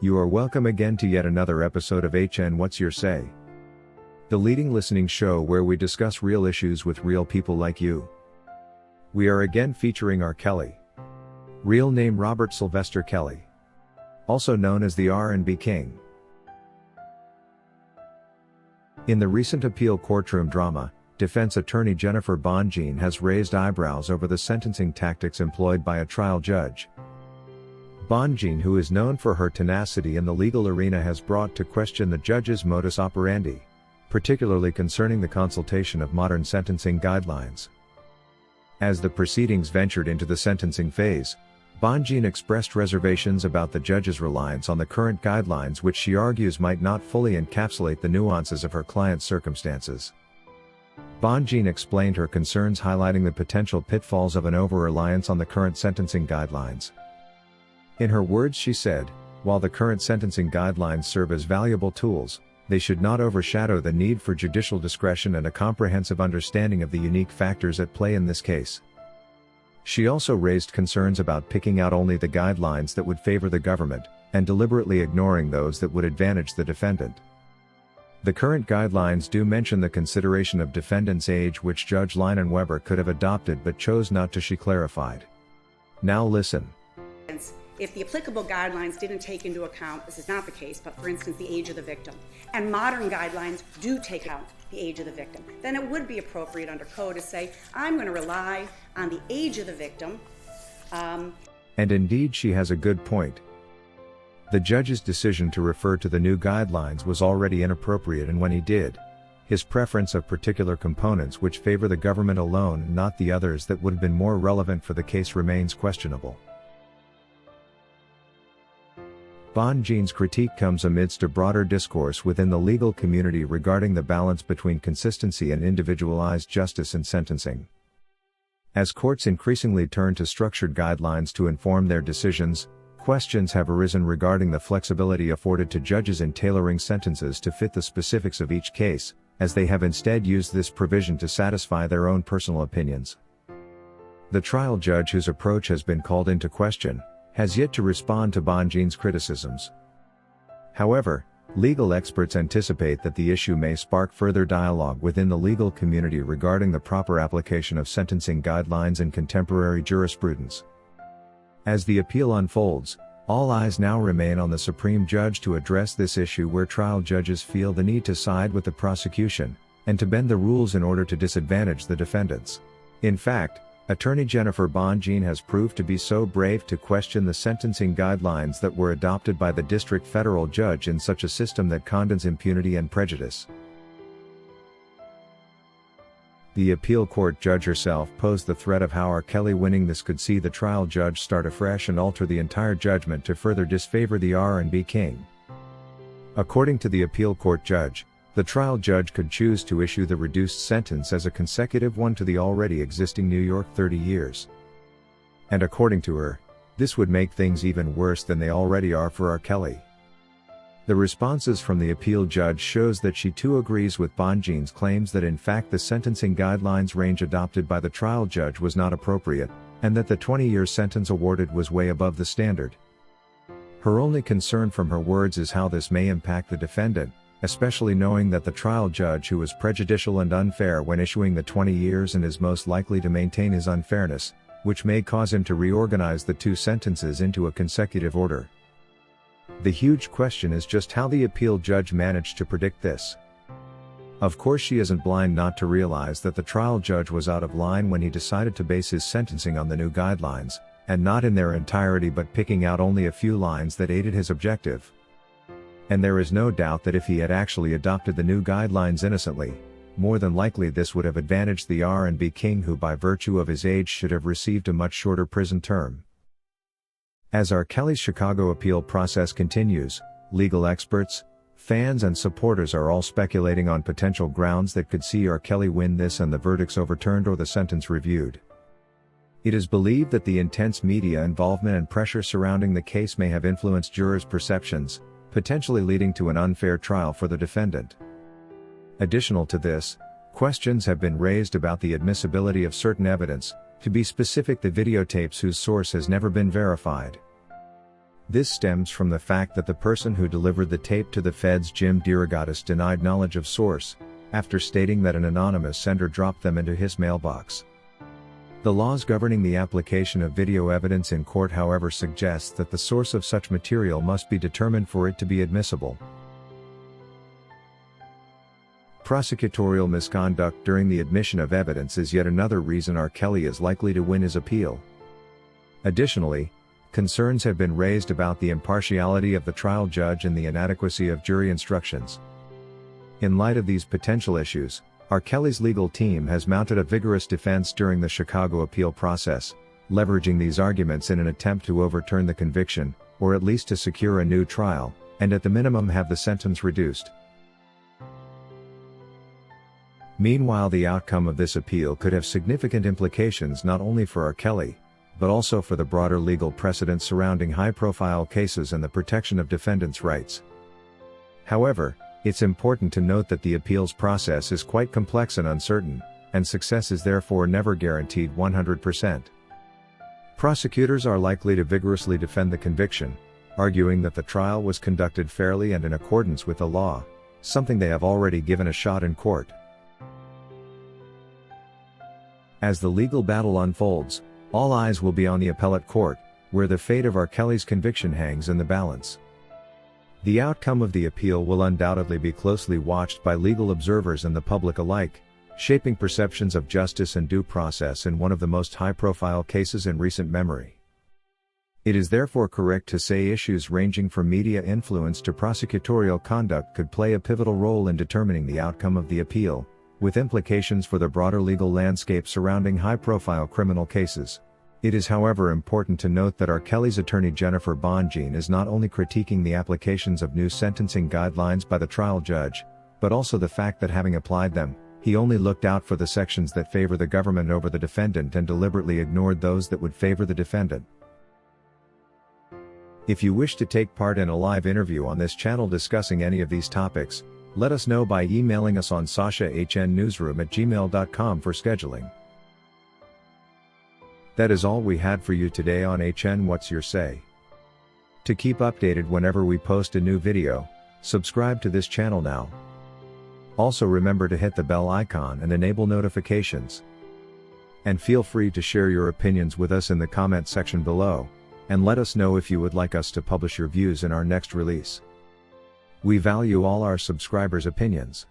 You are welcome again to yet another episode of HN What's Your Say? The leading listening show where we discuss real issues with real people like you. We are again featuring R. Kelly. Real name Robert Sylvester Kelly. Also known as the R&B King. In the recent appeal courtroom drama, defense attorney Jennifer Bonjean has raised eyebrows over the sentencing tactics employed by a trial judge. Bonjean, who is known for her tenacity in the legal arena, has brought to question the judge's modus operandi, particularly concerning the consultation of modern sentencing guidelines. As the proceedings ventured into the sentencing phase, Bonjean expressed reservations about the judge's reliance on the current guidelines, which she argues might not fully encapsulate the nuances of her client's circumstances. Bonjean explained her concerns, highlighting the potential pitfalls of an over-reliance on the current sentencing guidelines. In her words, she said, "While the current sentencing guidelines serve as valuable tools, they should not overshadow the need for judicial discretion and a comprehensive understanding of the unique factors at play in this case." She also raised concerns about picking out only the guidelines that would favor the government, and deliberately ignoring those that would advantage the defendant. The current guidelines do mention the consideration of defendant's age, which Judge Leinenweber could have adopted but chose not to, she clarified. Now listen. If the applicable guidelines didn't take into account, this is not the case, but for instance the age of the victim, and modern guidelines do take out the age of the victim, then it would be appropriate under code to say, I'm going to rely on the age of the victim. And indeed she has a good point. The judge's decision to refer to the new guidelines was already inappropriate, and when he did, his preference of particular components which favor the government alone and not the others that would have been more relevant for the case remains questionable. Bonjean's critique comes amidst a broader discourse within the legal community regarding the balance between consistency and individualized justice in sentencing. As courts increasingly turn to structured guidelines to inform their decisions, questions have arisen regarding the flexibility afforded to judges in tailoring sentences to fit the specifics of each case, as they have instead used this provision to satisfy their own personal opinions. The trial judge, whose approach has been called into question, has yet to respond to Bonjean's criticisms. However, legal experts anticipate that the issue may spark further dialogue within the legal community regarding the proper application of sentencing guidelines in contemporary jurisprudence. As the appeal unfolds, all eyes now remain on the Supreme Judge to address this issue, where trial judges feel the need to side with the prosecution, and to bend the rules in order to disadvantage the defendants. In fact, Attorney Jennifer Bonjean has proved to be so brave to question the sentencing guidelines that were adopted by the district federal judge in such a system that condons impunity and prejudice. The appeal court judge herself posed the threat of how R. Kelly winning this could see the trial judge start afresh and alter the entire judgment to further disfavor the R&B King. According to the appeal court judge, the trial judge could choose to issue the reduced sentence as a consecutive one to the already existing New York 30 years. And according to her, this would make things even worse than they already are for R. Kelly. The responses from the appeal judge shows that she too agrees with Bonjean's claims that in fact the sentencing guidelines range adopted by the trial judge was not appropriate, and that the 20-year sentence awarded was way above the standard. Her only concern from her words is how this may impact the defendant, especially knowing that the trial judge, who was prejudicial and unfair when issuing the 20 years and is most likely to maintain his unfairness, which may cause him to reorganize the two sentences into a consecutive order. The huge question is just how the appeal judge managed to predict this. Of course she isn't blind not to realize that the trial judge was out of line when he decided to base his sentencing on the new guidelines, and not in their entirety but picking out only a few lines that aided his objective. And there is no doubt that if he had actually adopted the new guidelines innocently, more than likely this would have advantaged the R&B King, who by virtue of his age should have received a much shorter prison term. As R. Kelly's Chicago appeal process continues, legal experts, fans and supporters are all speculating on potential grounds that could see R. Kelly win this and the verdicts overturned or the sentence reviewed. It is believed that the intense media involvement and pressure surrounding the case may have influenced jurors' perceptions, potentially leading to an unfair trial for the defendant. Additional to this, questions have been raised about the admissibility of certain evidence, to be specific the videotapes whose source has never been verified. This stems from the fact that the person who delivered the tape to the feds, Jim DeRogatis, denied knowledge of source, after stating that an anonymous sender dropped them into his mailbox. The laws governing the application of video evidence in court, however, suggests that the source of such material must be determined for it to be admissible. Prosecutorial misconduct during the admission of evidence is yet another reason R. Kelly is likely to win his appeal. Additionally, concerns have been raised about the impartiality of the trial judge and the inadequacy of jury instructions. In light of these potential issues, R. Kelly's legal team has mounted a vigorous defense during the Chicago appeal process, leveraging these arguments in an attempt to overturn the conviction, or at least to secure a new trial, and at the minimum have the sentence reduced. Meanwhile, the outcome of this appeal could have significant implications not only for R. Kelly, but also for the broader legal precedent surrounding high-profile cases and the protection of defendants' rights. However, it's important to note that the appeals process is quite complex and uncertain, and success is therefore never guaranteed 100%. Prosecutors are likely to vigorously defend the conviction, arguing that the trial was conducted fairly and in accordance with the law, something they have already given a shot in court. As the legal battle unfolds, all eyes will be on the appellate court, where the fate of R. Kelly's conviction hangs in the balance. The outcome of the appeal will undoubtedly be closely watched by legal observers and the public alike, shaping perceptions of justice and due process in one of the most high-profile cases in recent memory. It is therefore correct to say issues ranging from media influence to prosecutorial conduct could play a pivotal role in determining the outcome of the appeal, with implications for the broader legal landscape surrounding high-profile criminal cases. It is, however, important to note that R. Kelly's attorney Jennifer Bonjean is not only critiquing the applications of new sentencing guidelines by the trial judge, but also the fact that having applied them, he only looked out for the sections that favor the government over the defendant and deliberately ignored those that would favor the defendant. If you wish to take part in a live interview on this channel discussing any of these topics, let us know by emailing us on sashahnnewsroom@gmail.com for scheduling. That is all we had for you today on HN What's Your Say? To keep updated whenever we post a new video, subscribe to this channel now. Also remember to hit the bell icon and enable notifications. And feel free to share your opinions with us in the comment section below, and let us know if you would like us to publish your views in our next release. We value all our subscribers' opinions.